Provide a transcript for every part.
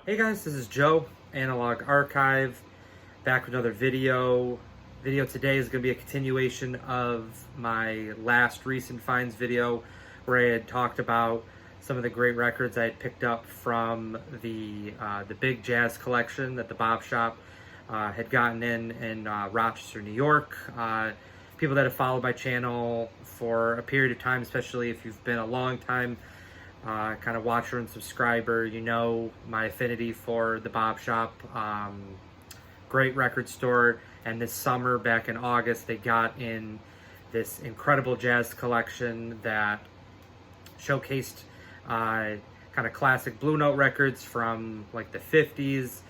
Hey guys, this is Joe, Analog Archive, back with another video. Video today is going to be a continuation of my last recent finds video where I had talked about some of the great records I had picked up from the big jazz collection that the Bob Shop had gotten in Rochester, New York. People that have followed my channel for a period of time, especially if you've been a long time kind of watcher and subscriber, you know my affinity for the Bob Shop. Great record store, and this summer, back in August, they got in this incredible jazz collection that showcased kind of classic Blue Note records from like the 50s,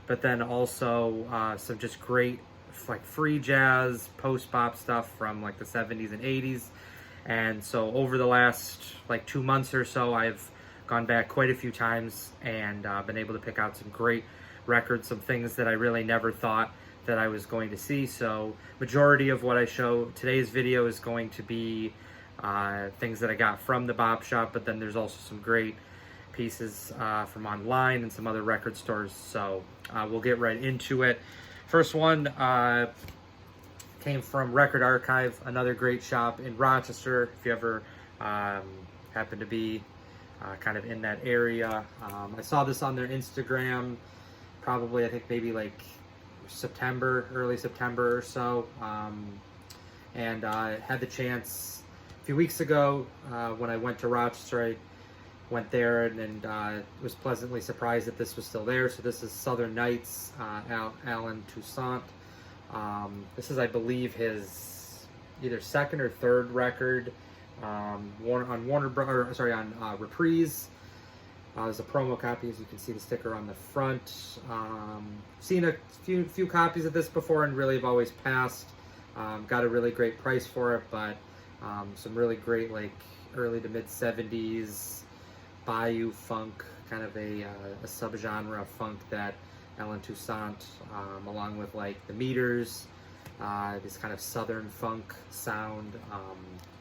but then also some just great like free jazz, post-bop stuff from like the 70s and 80s. And so over the last like 2 months or so, I've gone back quite a few times and been able to pick out some great records, some things that I really never thought that I was going to see. So majority of what I show today's video is going to be things that I got from the Bob Shop, but then there's also some great pieces from online and some other record stores. So we'll get right into it. First one came from Record Archive, another great shop in Rochester. If you ever happen to be kind of in that area, I saw this on their Instagram, probably I think maybe like September, early September or so, and I had the chance a few weeks ago when I went to Rochester. I went there and was pleasantly surprised that this was still there. So this is Southern Nights, Alan Toussaint. This is, I believe, his either second or third record on Reprise. There's a promo copy, as you can see the sticker on the front. Seen a few copies of this before and really have always passed. Got a really great price for it, but some really great like early to mid 70s Bayou funk, kind of a subgenre of funk that Alan Toussaint, along with like the Meters, this kind of southern funk sound,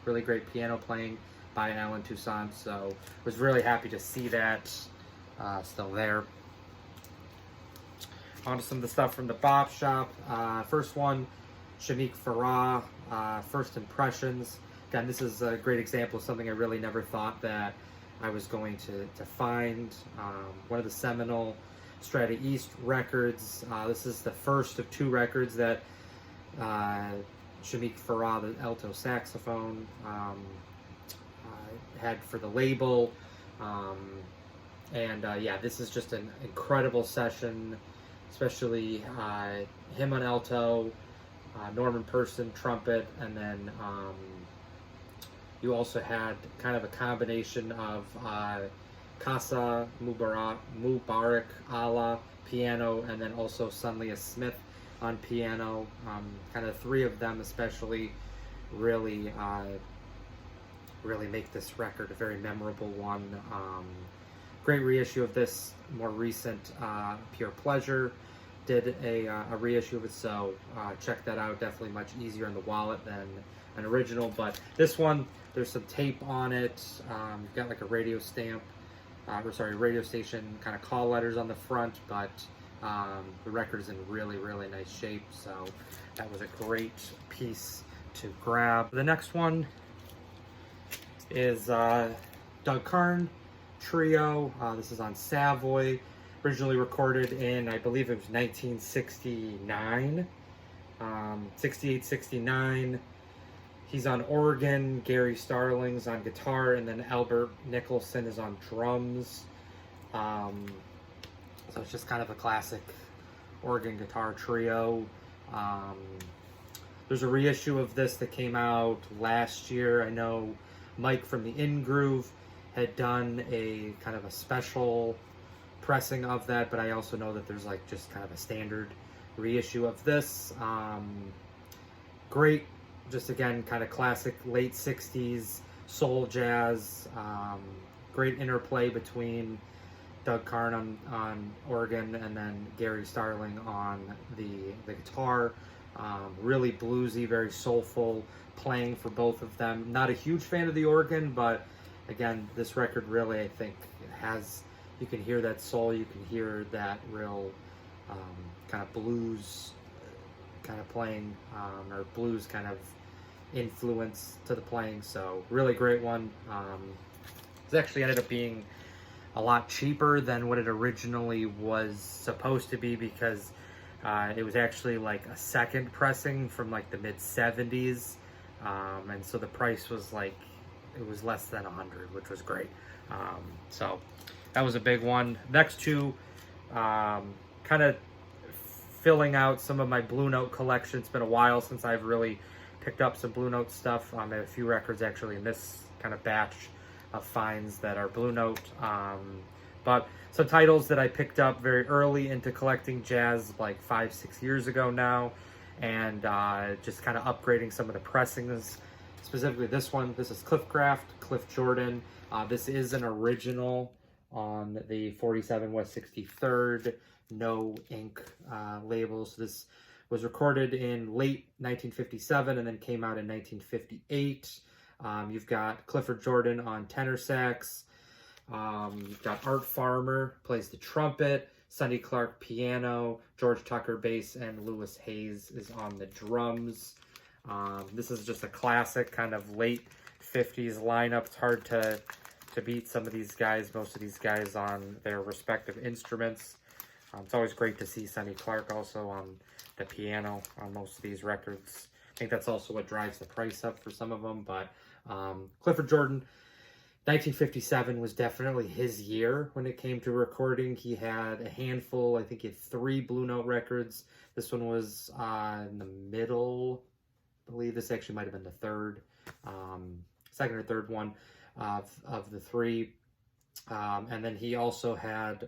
really great piano playing by Alan Toussaint. So was really happy to see that still there. On to some of the stuff from the Bob Shop. First one, Shamek Farrah, First Impressions. Again, this is a great example of something I really never thought that I was going to find. One of the seminal Strata East records. This is the first of two records that Shamek Farrah, the alto saxophone, had for the label. Yeah, this is just an incredible session, especially him on alto, Norman Person trumpet, and then you also had kind of a combination of Casa Mubarak Allah piano, and then also Sunlia Smith on piano. Kind of three of them especially really make this record a very memorable one. Great reissue of this. More recent Pure Pleasure did a reissue of it, so check that out. Definitely much easier in the wallet than an original, but this one, there's some tape on it. Got like a radio stamp, radio station kind of call letters on the front, but the record is in really, really nice shape. So that was a great piece to grab. The next one is Doug Carn Trio. This is on Savoy, originally recorded in, I believe it was 1969, 68, 69. He's on organ, Gary Starling's on guitar, and then Albert Nicholson is on drums. So it's just kind of a classic organ guitar trio. There's a reissue of this that came out last year. I know Mike from the In Groove had done a kind of a special pressing of that, but I also know that there's like just kind of a standard reissue of this. Great. Just again, kind of classic late 60s soul jazz. Great interplay between Doug Carn on organ and then Gary Starling on the guitar. Really bluesy, very soulful playing for both of them. Not a huge fan of the organ, but again, this record really, I think, has you can hear that soul, you can hear that real kind of blues kind of playing, or blues kind of influence to the playing. So really great one. It actually ended up being a lot cheaper than what it originally was supposed to be, because it was actually like a second pressing from like the mid 70s, and so the price was like, it was less than 100, which was great. So that was a big one. Next two, kind of filling out some of my Blue Note collection. It's been a while since I've really picked up some Blue Note stuff. I have a few records actually in this kind of batch of finds that are Blue Note. But some titles that I picked up very early into collecting jazz, like 5-6 years ago now, and just kind of upgrading some of the pressings. Specifically this one, this is Cliff Jordan. This is an original on the 47 West 63rd no ink label. So this was recorded in late 1957 and then came out in 1958. You've got Clifford Jordan on tenor sax. You've got Art Farmer plays the trumpet, Sonny Clark piano, George Tucker bass, and Lewis Hayes is on the drums. This is just a classic kind of late 50s lineup. It's hard to beat some of these guys, most of these guys on their respective instruments. It's always great to see Sonny Clark also on the piano on most of these records. I think that's also what drives the price up for some of them. But Clifford Jordan, 1957 was definitely his year when it came to recording. He had a handful, I think he had 3 Blue Note records. This one was in the middle. I believe this actually might have been the third, second or third one of the 3. And then he also had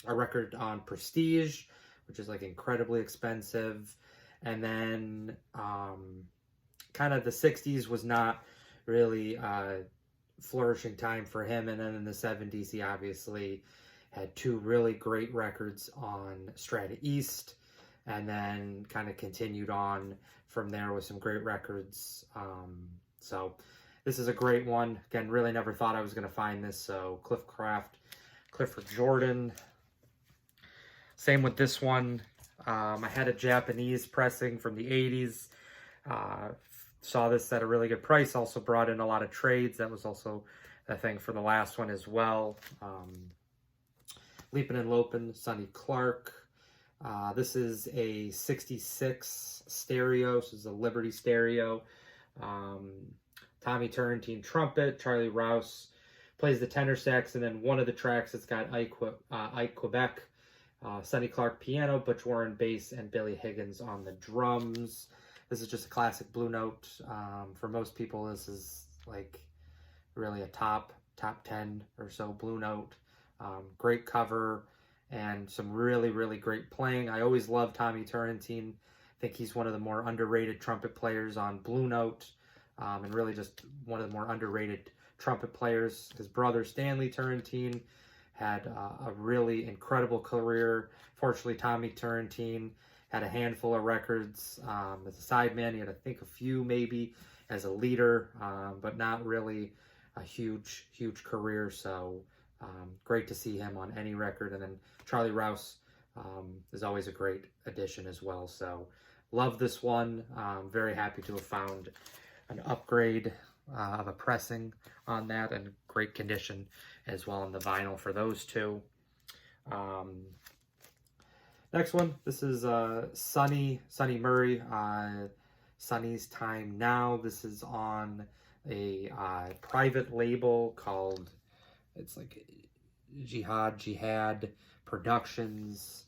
a record on Prestige, which is like incredibly expensive. And then kind of the 60s was not really flourishing time for him. And then in the 70s, he obviously had 2 really great records on Strata East, and then kind of continued on from there with some great records. So this is a great one. Again, really never thought I was going to find this. So Clifford Jordan. Same with this one. I had a Japanese pressing from the 80s. Saw this at a really good price. Also brought in a lot of trades. That was also a thing for the last one as well. Leapin and Lopin, Sonny Clark. This is a 66 stereo. So this is a Liberty stereo. Tommy Turrentine trumpet. Charlie Rouse plays the tenor sax. And then one of the tracks, it's got Ike Quebec. Sonny Clark piano, Butch Warren bass, and Billy Higgins on the drums. This is just a classic Blue Note. For most people, this is like really a top 10 or so Blue Note. Great cover and some really, really great playing. I always love Tommy Turrentine. I think he's one of the more underrated trumpet players on Blue Note, and really just one of the more underrated trumpet players. His brother, Stanley Turrentine, had a really incredible career. Fortunately, Tommy Turrentine had a handful of records as a sideman. He had, I think, a few maybe as a leader, but not really a huge career. So great to see him on any record. And then Charlie Rouse is always a great addition as well. So love this one. Very happy to have found an upgrade of a pressing on that, and great condition as well on the vinyl for those 2. Next one, this is Sonny Murray, Sonny's Time Now. This is on a private label called, it's like Jihad Productions.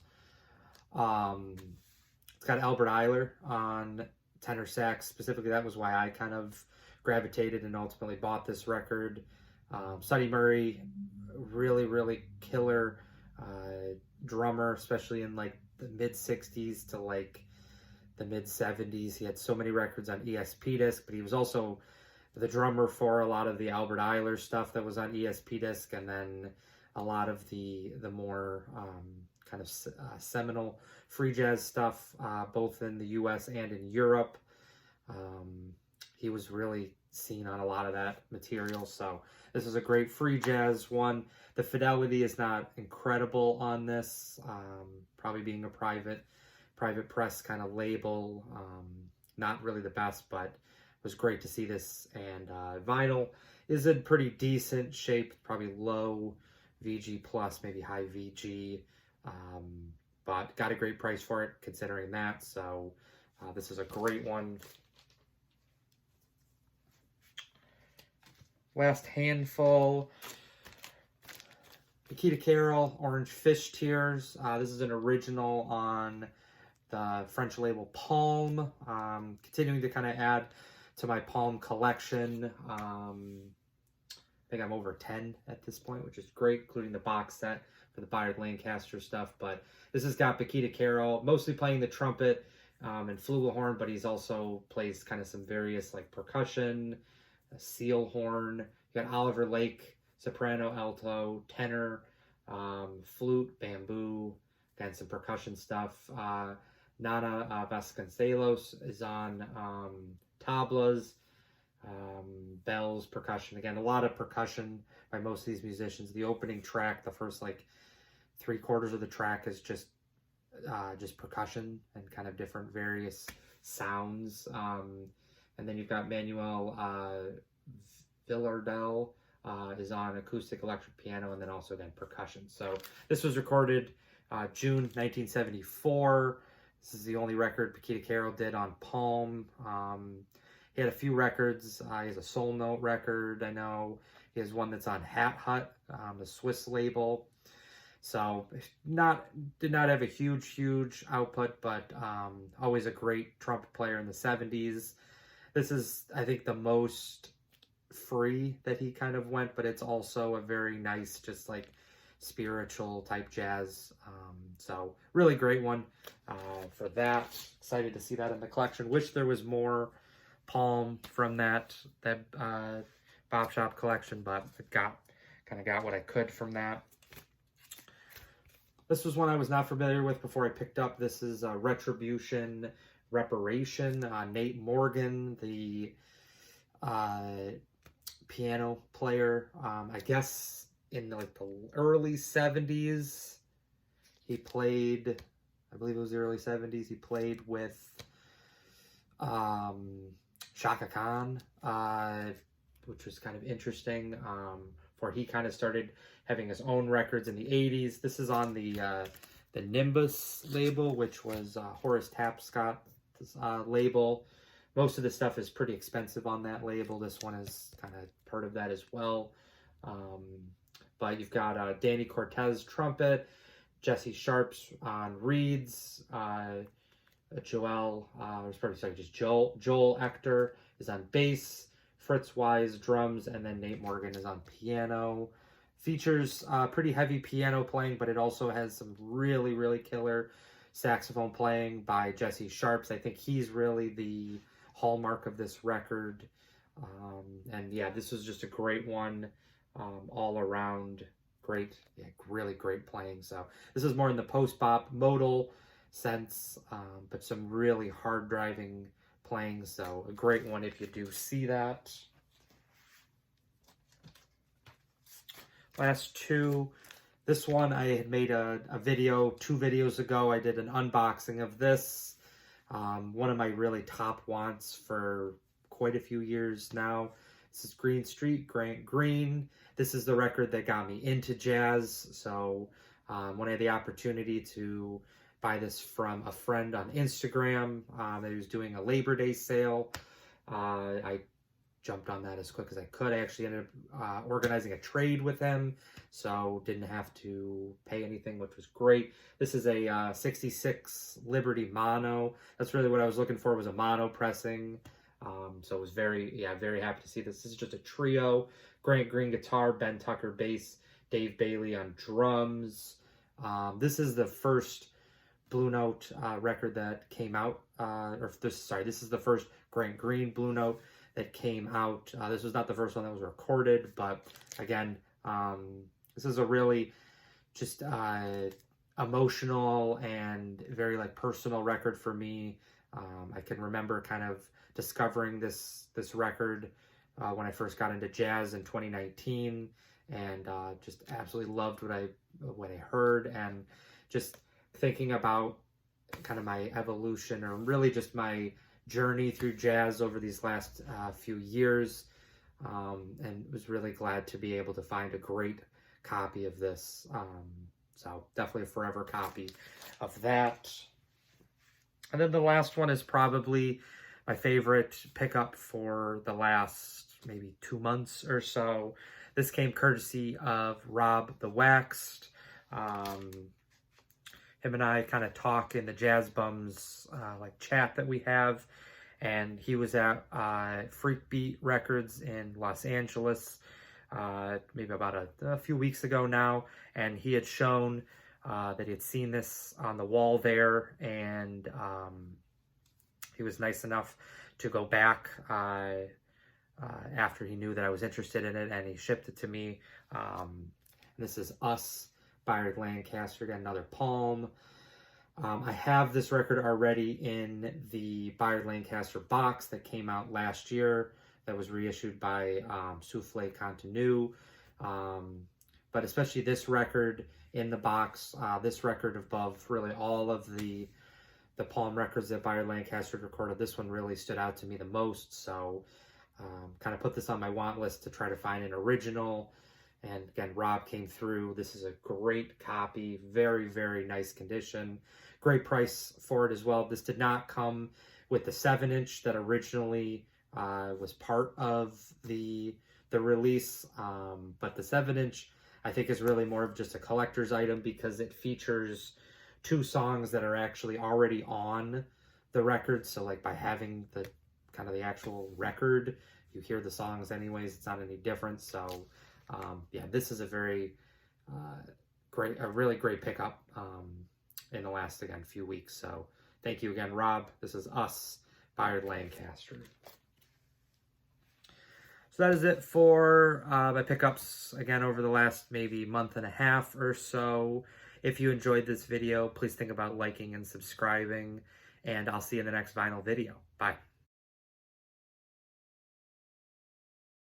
It's got Albert Eiler on tenor sax. Specifically, that was why I kind of gravitated and ultimately bought this record. Sonny Murray, really killer drummer, especially in like the mid 60s to like the mid 70s. He had so many records on ESP disc, but he was also the drummer for a lot of the Albert Eiler stuff that was on ESP disc, and then a lot of the more kind of seminal free jazz stuff, both in the US and in Europe. He was really seen on a lot of that material. So this is a great free jazz one. The fidelity is not incredible on this, probably being a private press kind of label. Not really the best, but it was great to see this. And vinyl is in pretty decent shape, probably low VG plus, maybe high VG, but got a great price for it considering that. So this is a great one. Last handful. Baikida Carroll, Orange Fish Tears. This is an original on the French label Palm. Continuing to kind of add to my Palm collection. I think I'm over 10 at this point, which is great, including the box set for the Bayard Lancaster stuff. But this has got Baikida Carroll, mostly playing the trumpet and flugelhorn, but he's also plays kind of some various like percussion, a seal horn. You got Oliver Lake, soprano, alto, tenor, flute, bamboo, and some percussion stuff. Nana Vasconcelos is on tablas, bells, percussion. Again, a lot of percussion by most of these musicians. The opening track, the first like 3/4 of the track is just percussion and kind of different various sounds. And then you've got Manuel Villardel is on acoustic electric piano, and then also then percussion. So this was recorded June 1974. This is the only record Baikida Carroll did on Palm. He had a few records. He has a Soul Note record, I know. He has one that's on Hat Hut, the Swiss label. So did not have a huge output, but always a great trumpet player in the 70s. This is, I think, the most free that he kind of went, but it's also a very nice, just like spiritual type jazz. So really great one for that. Excited to see that in the collection. Wish there was more Palm from that Bop Shop collection, but I kind of got what I could from that. This was one I was not familiar with before I picked up. This is Retribution Reparation. Nate Morgan, the piano player, I guess in like the early 70s. He played, I believe it was the early 70s, he played with Chaka Khan, which was kind of interesting, for he kind of started having his own records in the 80s. This is on the Nimbus label, which was Horace Tapscott's label. Most of the stuff is pretty expensive on that label. This one is kind of part of that as well. But you've got Danny Cortez trumpet, Jesse Sharps on reeds, Joel Ector is on bass, Fritz Wise drums, and then Nate Morgan is on piano. Features pretty heavy piano playing, but it also has some really killer saxophone playing by Jesse Sharps. I think he's really the hallmark of this record. And yeah, this was just a great one, all around. Great, yeah, really great playing. So this is more in the post-bop modal sense, but some really hard driving playing. So a great one if you do see that. Last two. This one I had made a video 2 videos ago. I did an unboxing of this. One of my really top wants for quite a few years now. This is Green Street, Grant Green. This is the record that got me into jazz. So when I had the opportunity to buy this from a friend on Instagram, that he was doing a Labor Day sale, I jumped on that as quick as I could. I actually ended up organizing a trade with him, so didn't have to pay anything, which was great. This is a 66 Liberty Mono. That's really what I was looking for, was a mono pressing. So I was very happy to see this. This is just a trio. Grant Green guitar, Ben Tucker bass, Dave Bailey on drums. This is the first Blue Note record that came out, this is the first Grant Green Blue Note that came out. This was not the first one that was recorded, but again, this is a really just emotional and very like personal record for me. I can remember kind of discovering this record when I first got into jazz in 2019, and just absolutely loved what I heard, and just thinking about kind of my evolution, or really just my journey through jazz over these last few years, and was really glad to be able to find a great copy of this. So definitely a forever copy of that. And then the last one is probably my favorite pickup for the last maybe 2 months or so. This came courtesy of Rob the Waxed. Him and I kind of talk in the Jazz Bums like chat that we have, and he was at Freak Beat Records in Los Angeles maybe about a few weeks ago now, and he had shown that he had seen this on the wall there, and he was nice enough to go back after he knew that I was interested in it, and he shipped it to me. This is Us, Bayard Lancaster, got another Palm. I have this record already in the Bayard Lancaster box that came out last year, that was reissued by Souffle Contenu. But especially this record in the box, this record above really all of the Palm records that Bayard Lancaster recorded, this one really stood out to me the most. So kind of put this on my want list to try to find an original. And again, Rob came through. This is a great copy, very, very nice condition. Great price for it as well. This did not come with the 7-inch that originally was part of the release, but the 7-inch I think is really more of just a collector's item, because it features 2 songs that are actually already on the record. So like by having the kind of the actual record, you hear the songs anyways. It's not any different. So yeah, this is a very really great pickup in the last, again, few weeks. So thank you again, Rob. This is Us, Bayard Lancaster. So that is it for my pickups, again, over the last maybe month and a half or so. If you enjoyed this video, please think about liking and subscribing, and I'll see you in the next vinyl video. Bye.